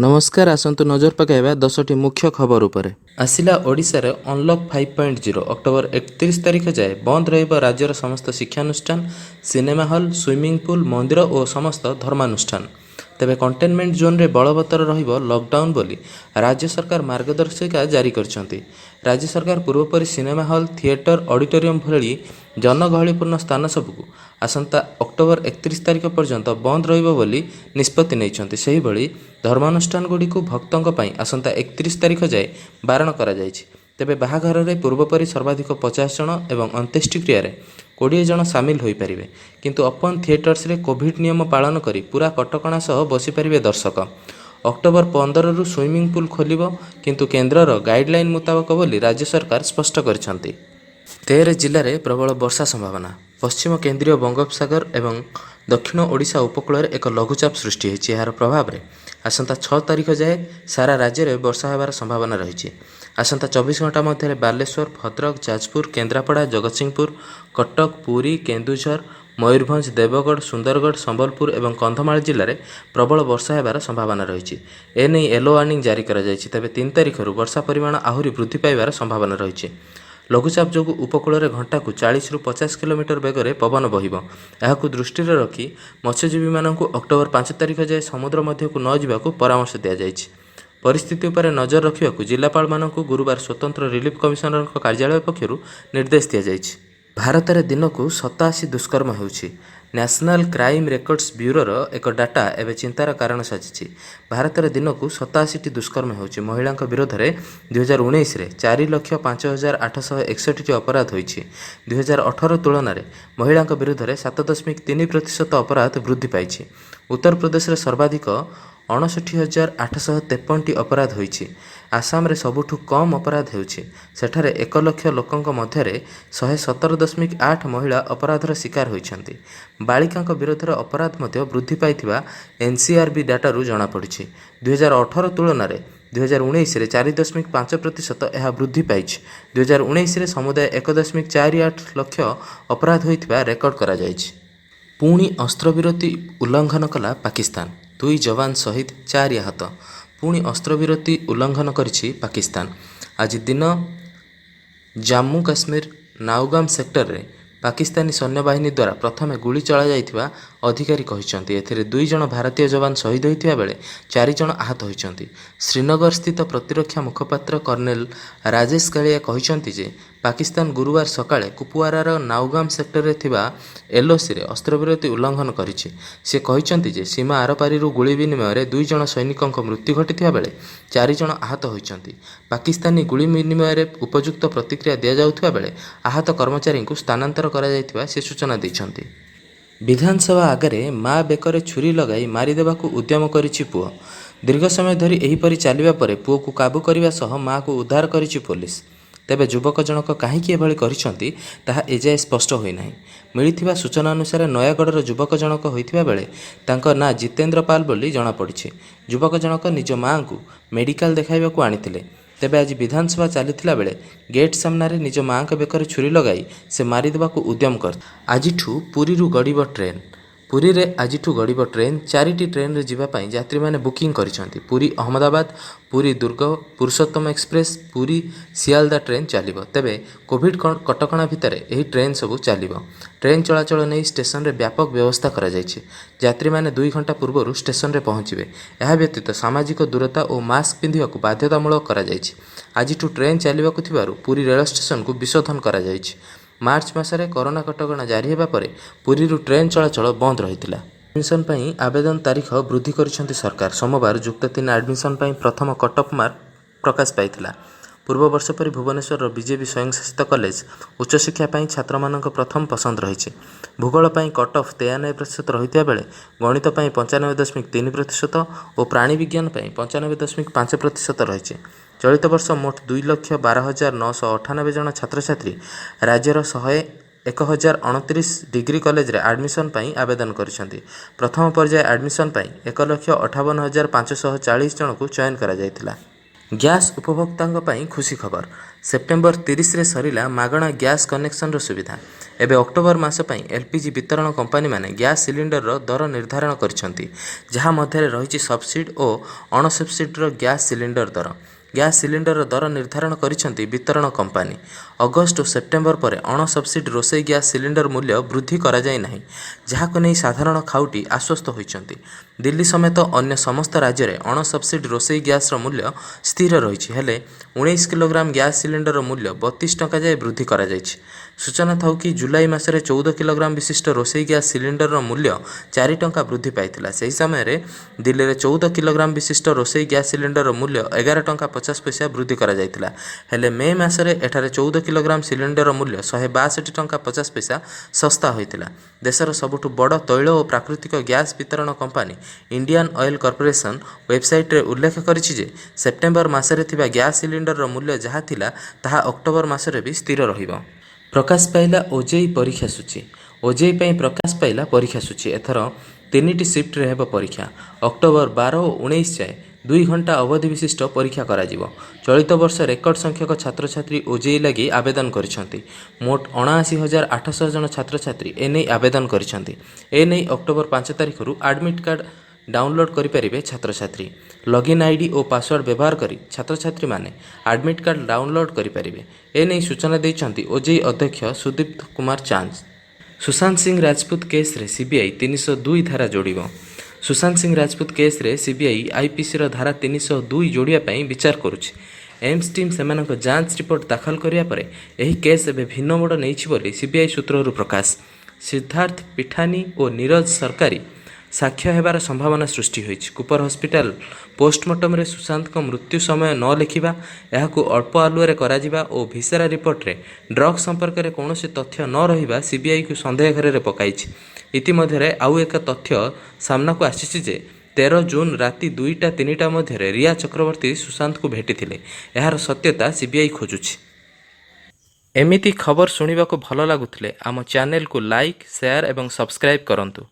नमस्कार आसतु नजर पकाइबा 10टी मुख्य खबर उपरे। आसिला ओडिशार अनलक 5.0 अक्टोबर 31 तारिख जाए बंद रहिब राज्यर समस्त शिक्षानुष्ठान, सिनेमा हल, स्विमिंग पूल, मंदिर और समस्त धर्मानुष्ठान। तेबे कंटेनमेंट जोन रे बलवत्तर रहिब लॉकडाउन बोली राज्य सरकार मार्गदर्शिका जारी करछंती। राज्य सरकार पूर्वपरि सिनेमा हल, थिएटर, ऑडिटोरियम भली जनगहलीपूर्ण स्थान सबको आसंता अक्टोबर 31 तारिख पर्यंत बंद रहिब बोली निष्पत्ति नैछंती। सेही भली धर्मानुष्ठान गुड़िक भक्तों आसंता 31 तारिख जाए बारण करा जायछि। तेबे बाहाघर रे पूर्वपरि सर्वाधिक 50 जन एवं अंत्येष्टिक्रिया 20 जन सामिल हो पारिबे, किंतु ओपन थिएटर्स रे कोविड नियम पालन करी पूरा कटकणा सह बसी पारिबे दर्शक। अक्टोबर 15 रु स्विमिंग पूल खोलिबो, किंतु केन्द्रर गाइडलाइन मुताबक बोली राज्य सरकार स्पष्ट करछंती। 13 जिले में प्रबल वर्षा संभावना। पश्चिम केन्द्रीय बंगोपसागर एवं दक्षिण ओडिशा उपकूल एक लघुचाप सृष्टि होइछि। यार प्रभाव में आसंता 6 तारिख जाए सारा राज्य में वर्षा होबार संभावना रही। आसंता 24 घंटा मध्य बालेश्वर, भद्रक, जाजपुर, केन्द्रापड़ा, जगतसिंहपुर, कटक, पुरी, केन्दुझर, मयूरभंज, देवगढ़, सुंदरगढ़, संबलपुर और कंधमाल जिले में प्रबल वर्षा होबार संभावना रही। एने येलो वार्निंग जारी करा जायछि। तेबे 3 तारिख वर्षा परिमाण आहरी वृद्धि पाइबार संभावना रही। लघुचाप जो उपकूल घंटा को 40 रु 50 किलोमीटर बेगर पवन बहिब। यह दृष्टि रखी मत्स्यजीवी मानक अक्टोबर 5 तारिख जाए समुद्र मध्य को न जावाक परामर्श दि जाएछि। परिस्थिति उपर नजर रखा जिलापाल मानक गुरुवार स्वतंत्र रिलीफ कमिशनर कार्यालय पक्षर निर्देश दि जाएछि। भारत में दिन को 87 दुष्कर्म होउछि। नेशनल क्राइम रेकर्ड्स ब्यूरोर एक डाटा एवं चिंतार कारण साजिछि। भारत में दिन को 87 दुष्कर्म होउछि। महिला विरोध में 2019 में 4,05,861 अपराध होइछि। 2018 तुलन में महिला विरोध में 7.3% अपराध वृद्धि पाइछि। उत्तर प्रदेश में सर्वाधिक 59,853 अपराध होइछि। आसाम रे सबुठु कम अपराध होउछि। सेठारे 1 लाख लोकंक मध्यरे 117.8 महिला अपराधर शिकार होइछन्ति। बालिकांक विरोधर अपराध मध्य वृद्धि पाइथिबा एनसीआरबी डाटारू जणा पड़िछि। 2018 तुलन में 2019 रे 4.5% यह वृद्धि पाइछि। 2019 रे समुदाय 1.48 लाख अपराध होइथिबा रेकर्ड करा जाइछि। पुणी अस्त्रविरति उल्लंघन कला पाकिस्तान। 2 जवान शहीद, 4 आहत। पुणी अस्त्रविरति उल्लंघन करिछि पाकिस्तान। आज दिन जम्मू काश्मीर नाउगाम सेक्टर रे पाकिस्तानी सैन्यबाहिनी द्वारा प्रथमे गुली चला जाइथिबा अधिकारी कहिसंती। एथिरे 2 जन भारतीय जवान शहीद होइथिबा बेले 4 जन आहत होइसंती। श्रीनगर स्थित प्रतिरक्षा मुखपात्र कर्नेल राजेश कालिया कहिसंती जे पाकिस्तान गुरुवार सकाळे कुपवारार नाउगाम सेक्टर रे थिबा एलओसी रे अस्त्रविरति उल्लंघन करिछि। से कहिसंती जे सीमा आरपारीरू गुली विनिमय रे 2 जन सैनिकंक मृत्यु घटिथिबा बेले 4 जन आहत होइसंती। पाकिस्तानी गुली विनिमय रे उपयुक्त प्रतिक्रिया दिया जाउथिबा बेले आहत कर्मचारी को स्थानांतर करा जाइथिबा से सूचना दैछंती। विधानसभा आगे माँ बेकरे छुरी लगाई मारिदेवाक उद्यम करिछि पुओ। दीर्घ समय धरी एहिपरि चलिबा परे पुओ को काबू करबा सह माँ को उद्धार करिछि पुलिस। तेबे युवक जनक कहीं एभली करिसंती ताहा एजाए स्पष्ट होई नाही। मिलिथिबा सूचना अनुसार नयागढ़र युवक जनक होइथिबा बेले तांको ना जितेंद्र पाल बोली जणा पड़िछि। युवक जनक निज माँ को मेडिकल देखाइबाकू आनिथिले। तेबे आज विधानसभा चलीथिला बेले गेट सामने निज माँ के बेकर छुरी लगाई से मारिदेवाकू उद्यम कर। आजिठू पुरीरू गड़िब ट्रेन। पुरी रे आजिठू गड़िब ट्रेन। 4टी ट्रेन रे जीवा पाई यात्री माने बुकिंग करिसंती। पुरी अहमदाबाद, पुरी दुर्ग, पुरुषोत्तम एक्सप्रेस, पुरी सियालदा ट्रेन चलिबो। तेबे कोविड कटकणा भितर एही ट्रेन सबू चलिबो। ट्रेन चलाचल नहीं स्टेशन रे व्यापक व्यवस्था करा जायछि। यात्री माने 2 घंटा पूर्व स्टेशन रे पहुँचे। यह व्यतीत सामाजिक दूरता और मास्क पिंधिबाकू बाध्यतामूलक करा जायछि। आजिठू ट्रेन चलिबाकू थिबारु पुरी रेल स्टेशन को विशोधन करा जायछि। मार्च मासरे कोरोना कटकणा जारी हेबा परे पुरीरू ट्रेन चलाचल बंद रहितिला। एडमिशन पई आवेदन तारीख वृद्धि करिसंती सरकार। सोमवार जुक्त 3 एडमिशन पई प्रथम कटअफ मार्क प्रकाश पाइथिला। पूर्व वर्ष पर भुवनेश्वर बीजेपी स्वयंशासित कॉलेज उच्चशिक्षा छात्र मानक प्रथम पसंद रही। भूगोल कटअफ 93% रही बेले गणित 95.3% और प्राणी विज्ञान 95.5% रही। चलित वर्ष मोट 2,12,998 जन छात्र छात्री राज्यर 1,029 डिग्री कॉलेज रे एडमिशन पई आवेदन करिसंती। प्रथम पर्याय एडमिशन पई 1,58,540 जन को चयन करा जायतिला। ଗ୍ୟାସ୍ ଉପଭୋକ୍ତାଙ୍କ ପାଇଁ ଖୁସି ଖବର। ସେପ୍ଟେମ୍ବର 30ରେ ସରିଲା ମାଗଣା ଗ୍ୟାସ୍ କନେକ୍ସନର ସୁବିଧା। ଏବେ ଅକ୍ଟୋବର ମାସ ପାଇଁ ଏଲ୍‌ପିଜି ବିତରଣ କମ୍ପାନୀମାନେ ଗ୍ୟାସ୍ ସିଲିଣ୍ଡରର ଦର ନିର୍ଦ୍ଧାରଣ କରିଛନ୍ତି, ଯାହା ମଧ୍ୟରେ ରହିଛି ସବ୍‌ସିଡ୍ ଓ ଅଣସବ୍‌ସିଡ୍‌ର ଗ୍ୟାସ୍ ସିଲିଣ୍ଡର ଦର। ଗ୍ୟାସ୍ ସିଲିଣ୍ଡରର ଦର ନିର୍ଦ୍ଧାରଣ କରିଛନ୍ତି ବିତରଣ କମ୍ପାନୀ। ଅଗଷ୍ଟ ଓ ସେପ୍ଟେମ୍ବର ପରେ ଅଣସବ୍‌ସିଡ୍ ରୋଷେଇ ଗ୍ୟାସ୍ ସିଲିଣ୍ଡର ମୂଲ୍ୟ ବୃଦ୍ଧି କରାଯାଇ ନାହିଁ, ଯାହାକୁ ନେଇ ସାଧାରଣ ଖାଉଟି ଆଶ୍ୱସ୍ତ ହୋଇଛନ୍ତି। ଦିଲ୍ଲୀ ସମେତ ଅନ୍ୟ ସମସ୍ତ ରାଜ୍ୟରେ ଅଣସବ୍‌ସିଡ୍ ରୋଷେଇ ଗ୍ୟାସ୍‌ର ମୂଲ୍ୟ ସ୍ଥିର ରହିଛି, ହେଲେ 19 କିଲୋଗ୍ରାମ ଗ୍ୟାସ୍ ସିଲିଣ୍ଡରର ମୂଲ୍ୟ 32 ଟଙ୍କା ଯାଏ ବୃଦ୍ଧି କରାଯାଇଛି। ସୂଚନା ଥାଉ କି ଜୁଲାଇ ମାସରେ 14 କିଲୋଗ୍ରାମ ବିଶିଷ୍ଟ ରୋଷେଇ ଗ୍ୟାସ୍ ସିଲିଣ୍ଡରର ମୂଲ୍ୟ 4 ଟଙ୍କା ବୃଦ୍ଧି ପାଇଥିଲା। ସେହି ସମୟରେ ଦିଲ୍ଲୀରେ 14 କିଲୋଗ୍ରାମ ବିଶିଷ୍ଟ ରୋଷେଇ ଗ୍ୟାସ୍ ସିଲିଣ୍ଡରର ମୂଲ୍ୟ 11 ଟଙ୍କା 50 ପଇସା ବୃଦ୍ଧି କରାଯାଇଥିଲା, ହେଲେ ମେ ମାସରେ ଏଠାରେ 14 କିଲୋଗ୍ରାମ ସିଲିଣ୍ଡରର ମୂଲ୍ୟ 162 ଟଙ୍କା 50 ପଇସା ଶସ୍ତା ହୋଇଥିଲା। ଦେଶର ସବୁଠୁ ବଡ଼ ତୈଳ ଓ ପ୍ରାକୃତିକ ଗ୍ୟାସ୍ ବିତରଣ କମ୍ପାନୀ ଇଣ୍ଡିଆନ୍ ଅଏଲ୍ କର୍ପୋରେସନ ୱେବସାଇଟରେ ଉଲ୍ଲେଖ କରିଛି ଯେ ସେପ୍ଟେମ୍ବର ମାସରେ ଥିବା ଗ୍ୟାସ୍ ସିଲିଣ୍ଡରର ମୂଲ୍ୟ ଯାହା ଥିଲା ତାହା ଅକ୍ଟୋବର ମାସରେ ବି ସ୍ଥିର ରହିବ। ପ୍ରକାଶ ପାଇଲା ଓଜେଇ ପରୀକ୍ଷା ସୂଚୀ। ଓଜେଇ ପାଇଁ ପ୍ରକାଶ ପାଇଲା ପରୀକ୍ଷା ସୂଚୀ। ଏଥର 3ଟି ସିଫ୍ଟରେ ହେବ ପରୀକ୍ଷା। ଅକ୍ଟୋବର 12 ଓ 19 ଯାଏଁ 2 ଘଣ୍ଟା ଅବଧି ବିଶିଷ୍ଟ ପରୀକ୍ଷା କରାଯିବ। ଚଳିତ ବର୍ଷ ରେକର୍ଡ ସଂଖ୍ୟକ ଛାତ୍ରଛାତ୍ରୀ ଓଜେଇ ଲାଗି ଆବେଦନ କରିଛନ୍ତି। ମୋଟ 79,800 ଜଣ ଛାତ୍ରଛାତ୍ରୀ ଏନେଇ ଆବେଦନ କରିଛନ୍ତି। ଏନେଇ ଅକ୍ଟୋବର 5 ତାରିଖରୁ ଆଡମିଟ୍ କାର୍ଡ ଡାଉନଲୋଡ୍ କରିପାରିବେ ଛାତ୍ରଛାତ୍ରୀ। ଲଗ୍ଇନ୍ ଆଇଡି ଓ ପାସୱାର୍ଡ ବ୍ୟବହାର କରି ଛାତ୍ରଛାତ୍ରୀମାନେ ଆଡମିଟ୍ କାର୍ଡ ଡାଉନଲୋଡ୍ କରିପାରିବେ। ଏନେଇ ସୂଚନା ଦେଇଛନ୍ତି ଓଜେଇ ଅଧ୍ୟକ୍ଷ ସୁଦୀପ୍ତ କୁମାର ଚାନ୍ଦ। ସୁଶାନ୍ତ ସିଂ ରାଜପୁତ କେସ୍ରେ ସିବିଆଇ 302 ଧାରା ଯୋଡ଼ିବ। ସୁଶାନ୍ତ ସିଂ ରାଜପୁତ କେସ୍ରେ ସିବିଆଇ ଆଇପିସିର ଧାରା 302 ଯୋଡ଼ିବା ପାଇଁ ବିଚାର କରୁଛି। ଏମ୍ସ ଟିମ୍ ସେମାନଙ୍କ ଯାଞ୍ଚ ରିପୋର୍ଟ ଦାଖଲ କରିବା ପରେ ଏହି କେସ୍ ଏବେ ଭିନ୍ନ ମୋଡ଼ ନେଇଛି ବୋଲି ସିବିଆଇ ସୂତ୍ରରୁ ପ୍ରକାଶ। ସିଦ୍ଧାର୍ଥ ପିଠାନି ଓ ନୀରଜ ସରକାରୀ ସାକ୍ଷ୍ୟ ହେବାର ସମ୍ଭାବନା ସୃଷ୍ଟି ହୋଇଛି। କୁପର ହସ୍ପିଟାଲ ପୋଷ୍ଟମର୍ଟମରେ ସୁଶାନ୍ତଙ୍କ ମୃତ୍ୟୁ ସମୟ ନ ଲେଖିବା, ଏହାକୁ ଅଳ୍ପ ଆଲୁଅରେ କରାଯିବା ଓ ଭିସେରା ରିପୋର୍ଟରେ ଡ୍ରଗ୍ ସମ୍ପର୍କରେ କୌଣସି ତଥ୍ୟ ନ ରହିବା ସିବିଆଇକୁ ସନ୍ଦେହ ଘେରରେ ପକାଇଛି। ଇତିମଧ୍ୟରେ ଆଉ ଏକ ତଥ୍ୟ ସାମ୍ନାକୁ ଆସିଛି ଯେ 13 ଜୁନ ରାତି 2ଟା-3ଟା ମଧ୍ୟରେ ରିୟା ଚକ୍ରବର୍ତ୍ତୀ ସୁଶାନ୍ତଙ୍କୁ ଭେଟିଥିଲେ। ଏହାର ସତ୍ୟତା ସିବିଆଇ ଖୋଜୁଛି। ଏମିତି ଖବର ଶୁଣିବାକୁ ଭଲ ଲାଗୁଥିଲେ ଆମ ଚ୍ୟାନେଲକୁ ଲାଇକ୍, ସେୟାର ଏବଂ ସବସ୍କ୍ରାଇବ୍ କରନ୍ତୁ।